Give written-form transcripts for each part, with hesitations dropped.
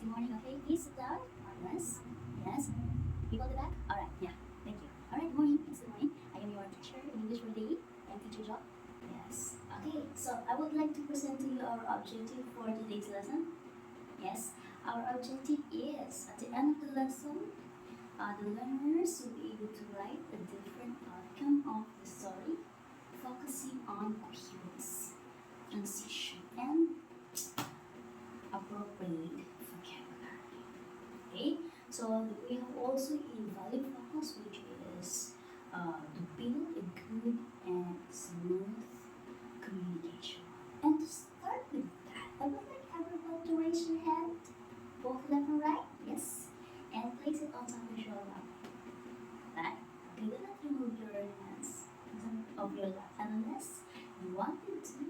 good morning. Okay, please sit down. Yes, yes. People at the back. All right. Yeah. Thank you. All right. Good morning. It's good morning. I am your teacher in English for the day. I'm teacher Job. Yes. Okay. So I would like to present to you our objective for today's lesson. Yes. Our objective is at the end of the lesson, the learners will be able to write a different outcome of the story, focusing on cues, transition, and appropriate vocabulary. Okay, so we have also a value focus, which is to build a good and smooth communication. And to start with that, I would like everyone to raise your hand, both left and right, yes, and place it on top of your lap. Right? Okay, do not remove your hands of your lap unless you wanted to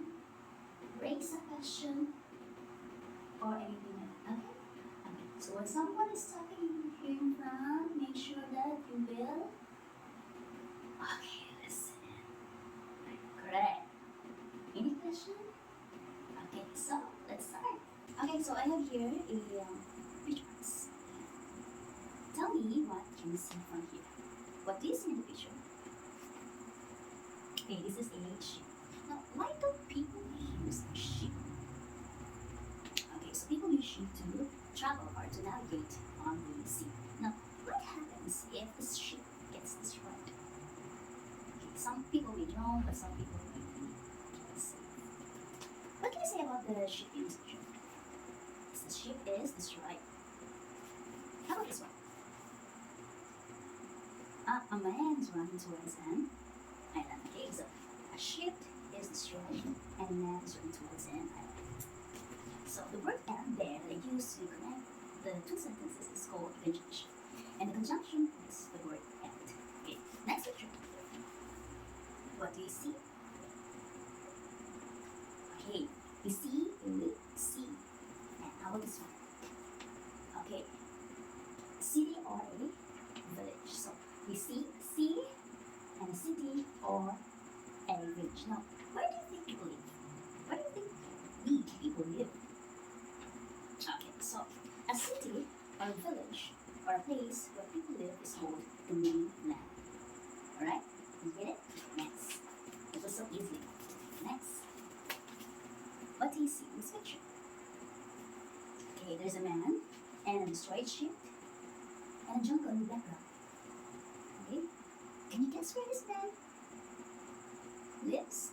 raise a question or anything like that. Okay? Okay. So when someone is talking here in front, make sure that you will. Okay, listen. Correct. Any question? Okay, so let's start. Okay, so I have here a pictures. Tell me what can you see from here. What do you see in the picture? Okay, this is a ship. Now, why don't people use ship? Okay, so people use ship to travel or to navigate on the sea. Now, what happens if the ship gets destroyed? Okay, some people may drown, but some people may be safe. What can you say about the ship being destroyed? The ship is destroyed. How about this one? A man is running towards an island. Okay, so a ship is destroyed and a man is running towards an island. So the word and there that I use to connect the two sentences is called conjunction. And the conjunction is the word and. Okay, next picture. What do you see? Okay, we see a sea. And how about this one? Okay, city or a village. So we see a sea and a city or a village. Now, where do you think people live? Where do you think we people live? Okay, so a city or a village or a place where people live is called the mainland. Alright? You get it? Next. It was so easy. Next. What do you see in this picture? Okay, there's a man and a destroyed ship and a jungle in the background. Okay? Can you guess where this man lives?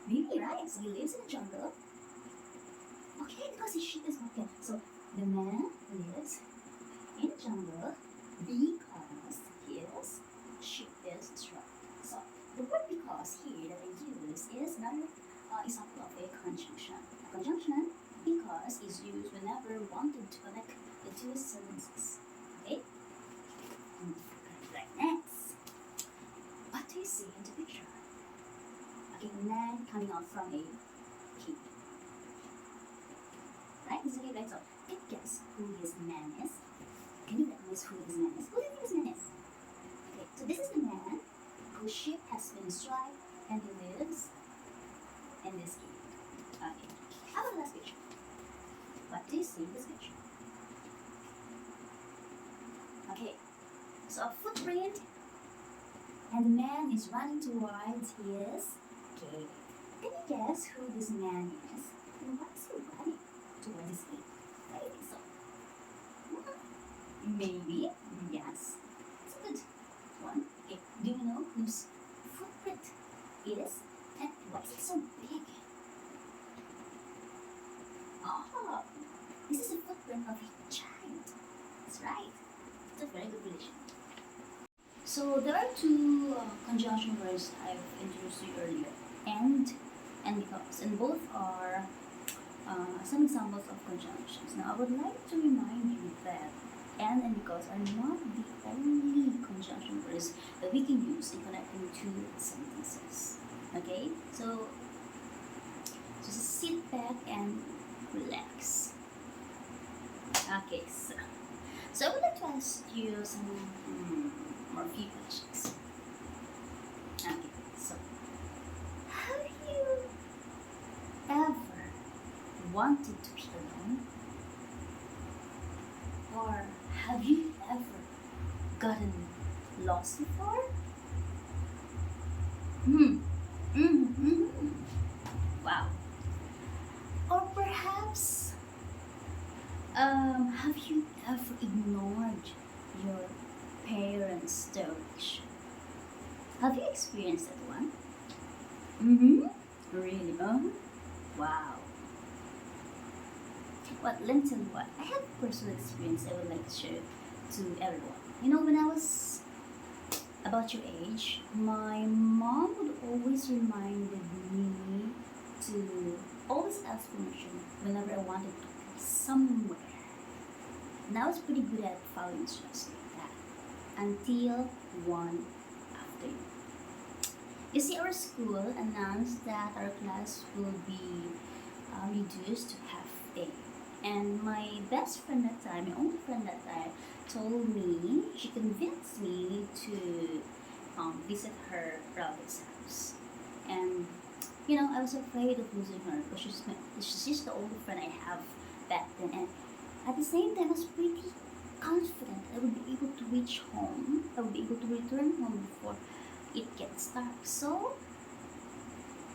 Maybe, right? So he lives in the jungle. Okay, because his ship is broken. So the man lives in the jungle because his ship is destroyed. So the word because here that I use is another example of a conjunction. A conjunction because is used whenever wanted to connect the two sentences. Okay? Right, next. What do you see in the picture? Okay, a man coming out from a cave. Right? This is a right? So, can you guess who this man is? Can you recognize who this man is? Who do you think this man is? Okay, so this is the man whose ship has been destroyed and he lives in this cave. Okay. How about the last picture? What do you see in this picture? Okay, so a footprint and the man is running towards his cave. Can you guess who this man is? And why is he running towards his cave? I think so. Maybe. Yes. It's a good one. Okay. Do you know whose footprint is? And why is it so big? Oh, this is a footprint of a giant. That's right. It's a very good relation. So there are two conjunction words I've introduced to you earlier, and because, and both are some examples of conjunctions. Now I would like to remind you that and because are not the only conjunction words that we can use in connecting two sentences. Okay, so just sit back and relax. Okay, so I would like to ask you some more few questions. Okay, so have you ever wanted to be alone? Or have you ever gotten lost before? Hmm. Mm-hmm. Wow. Or perhaps, have you ever ignored your parents' direction? Have you experienced that one? Mm-hmm. Really? Wow. But let me tell you what, I have a personal experience I would like to share to everyone. When I was about your age, my mom would always remind me to always ask permission whenever I wanted to be somewhere. And I was pretty good at following instructions like that until one afternoon. You see, our school announced that our class will be reduced to half day. And my best friend that time, my only friend that time, told me, she convinced me to visit her relative's house. And, I was afraid of losing her because she's the only friend I have back then. And at the same time, I was pretty confident I would be able to reach home. I would be able to return home before it gets dark. So,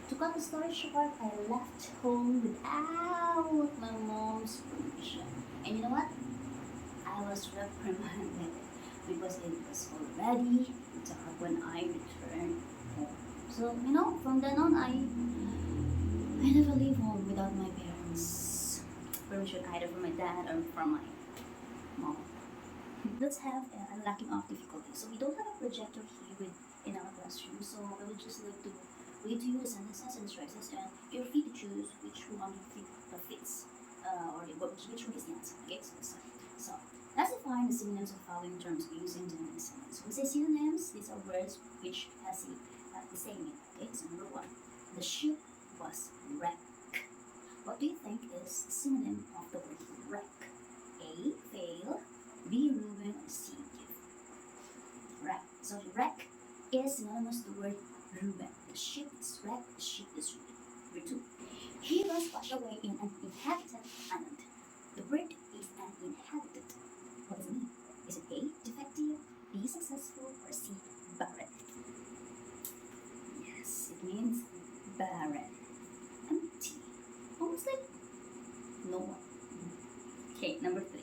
to cut the story short, I left home without my mom's permission. And you know what? I was reprimanded because it was already dark when I returned home. So, from then on, I never leave home without my parents' permission, either from my dad or from my mom. Let's have a unlocking of difficulty. So we don't have a projector here in our classroom, so I would just like to read to you the sentences and stresses, and you're free to choose which one you think fits, or which one is not. Okay, so let's start. So let's define the synonyms of following terms using the next sentence. When we say synonyms, these are words which has the same meaning. Okay, so number one, the ship was wrecked. What do you think is the synonym of the word wreck? A, fail. B, ruin. Or C, give. Right. So wreck is synonymous to the word ruin. The ship is wrecked. The ship is ruined. Number two, he was washed away in an inhabited island. The word is an inhabited. What does it mean? Is it A, defective, B, successful, or C, barren? Yes, it means barren. Empty. Almost like no one. Okay, number three.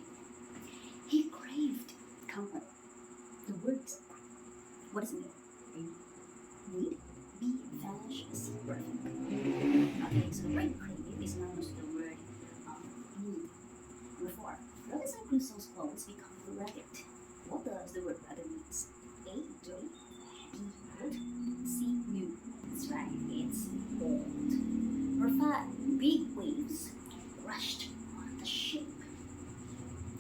He craved company. The words. What does it mean? A, need. B, vanish. C, perfect. Okay, so the word crave is synonymous to the word need. Number four. Robinson Crusoe's clothes become ragged. What does the word ragged mean? A, dirty. B, old. C, new. That's right, it's old. Number five. Big waves rushed on the ship.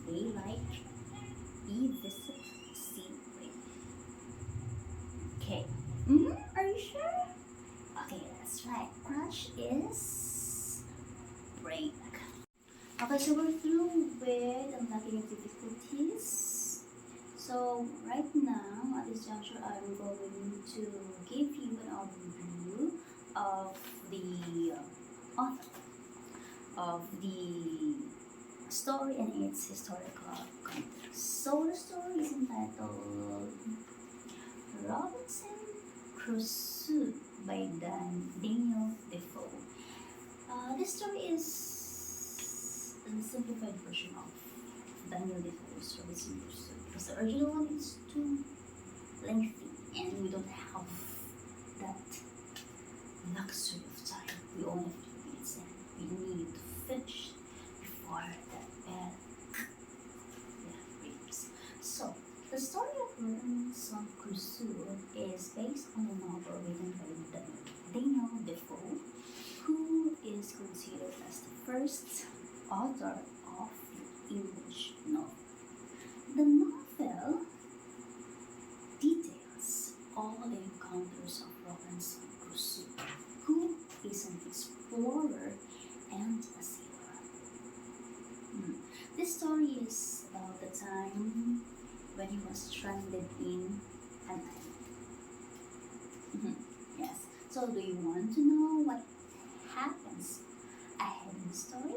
A, like. B, visit. C, wave. Okay. Are you sure? Okay, that's right. Crash is break. Okay, so we're through with unlocking difficulties. So right now, at this juncture, I'm going to give you an overview of the author of the story and its historical context. So the story is entitled Robinson Crusoe by Daniel Defoe. This story is a simplified version of Daniel Defoe's Robinson Crusoe because the original one is too lengthy and we don't have that luxury of time. We only have 2 minutes and we need to finish before that bell rings. So, the story of Robinson Crusoe is based on a novel written by Daniel Defoe, who is considered as the first author of the English novel. The novel details all the encounters of Robinson Crusoe, who is an explorer and a sailor. This story is about the time when he was stranded in an island. Yes. So, do you want to know what happens ahead in the story?